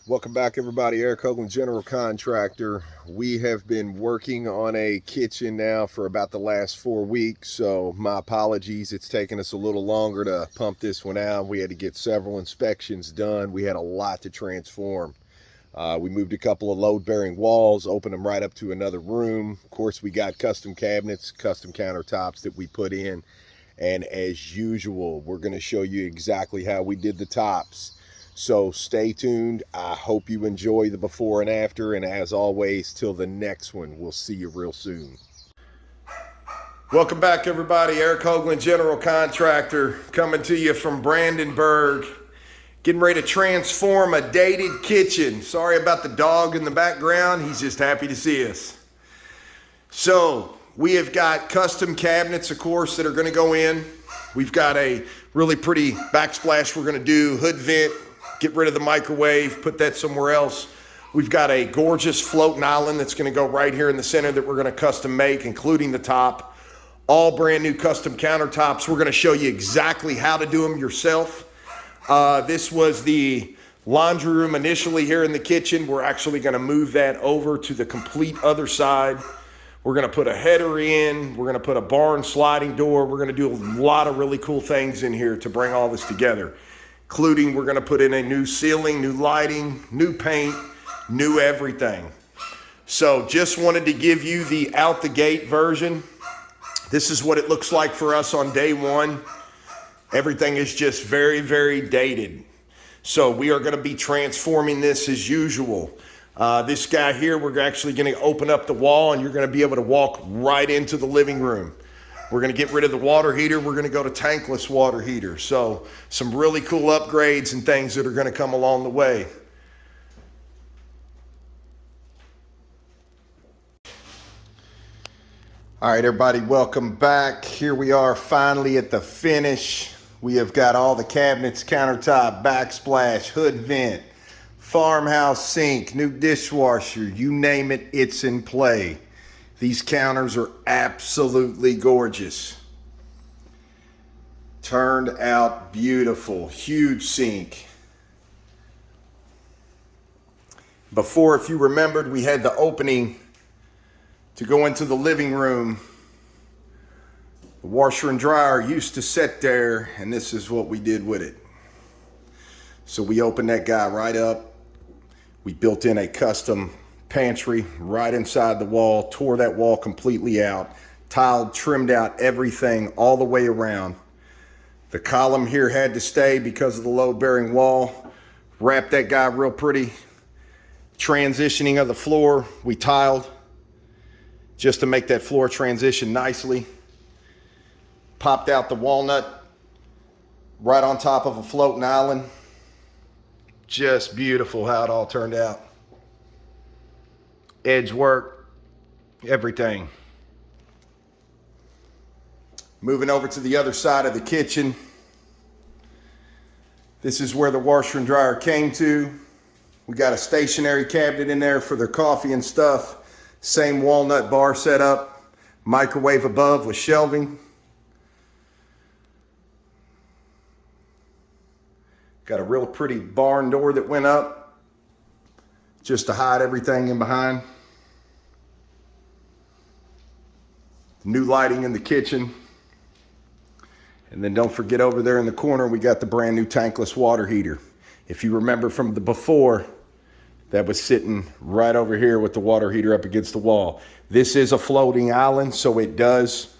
Welcome back, everybody. Eric Hoagland, General Contractor. We have been working on a kitchen now for about the last 4 weeks, so my apologies. It's taken us a little longer to pump this one out. We had to get several inspections done. We had a lot to transform. We moved a couple of load-bearing walls, opened them right up to another room. Of course, we got custom cabinets, custom countertops that we put in. And as usual, we're going to show you exactly how we did the tops. So stay tuned. I hope you enjoy the before and after. And as always, till the next one, we'll see you real soon. Welcome back, everybody. Eric Hoagland, General Contractor, coming to you from Brandenburg. Getting ready to transform a dated kitchen. Sorry about the dog in the background. He's just happy to see us. So we have got custom cabinets, of course, that are going to go in. We've got a really pretty backsplash we're going to do, hood vent, get rid of the microwave, put that somewhere else. We've got a gorgeous floating island that's going to go right here in the center that we're going to custom make, including the top. All brand new custom countertops. We're going to show you exactly how to do them yourself. This was the laundry room initially here in the kitchen. We're actually going to move that over to the complete other side. We're going to put a header in. We're going to put a barn sliding door. We're going to do a lot of really cool things in here to bring all this together, including we're going to put in a new ceiling, new lighting, new paint, new everything. So just wanted to give you the out the gate version. This is what it looks like for us on day one. Everything is just very, very dated. So we are going to be transforming this as usual. This guy here, we're actually going to open up the wall and you're going to be able to walk right into the living room. We're going to get rid of the water heater. We're going to go to tankless water heater. So some really cool upgrades and things that are going to come along the way. All right, everybody, welcome back. Here we are finally at the finish. We have got all the cabinets, countertop, backsplash, hood vent, farmhouse sink, new dishwasher, you name it, it's in play. These counters are absolutely gorgeous. Turned out beautiful, huge sink. Before, if you remembered, we had the opening to go into the living room. The washer and dryer used to sit there, and this is what we did with it. So we opened that guy right up. We built in a custom pantry right inside the wall, tore that wall completely out, tiled, trimmed out everything all the way around. The column here had to stay because of the load-bearing wall. Wrapped that guy real pretty. Transitioning of the floor, we tiled just to make that floor transition nicely. Popped out the walnut right on top of a floating island. Just beautiful how it all turned out. Edge work, everything. Moving over to the other side of the kitchen. This is where the washer and dryer came to. We got a stationary cabinet in there for their coffee and stuff. Same walnut bar setup. Microwave above with shelving. Got a real pretty barn door that went up just to hide everything in behind. New lighting in the kitchen. And then don't forget over there in the corner, we got the brand new tankless water heater. If you remember from the before, that was sitting right over here with the water heater up against the wall. This is a floating island, so it does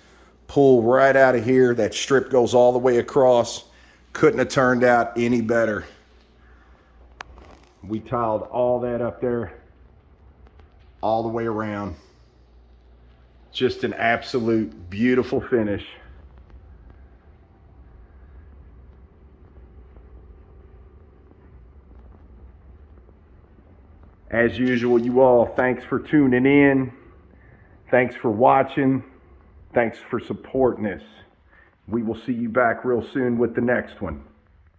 pull right out of here. That strip goes all the way across. Couldn't have turned out any better. We tiled all that up there, all the way around. Just an absolute beautiful finish. As usual, you all, thanks for tuning in. Thanks for watching. Thanks for supporting us. We will see you back real soon with the next one.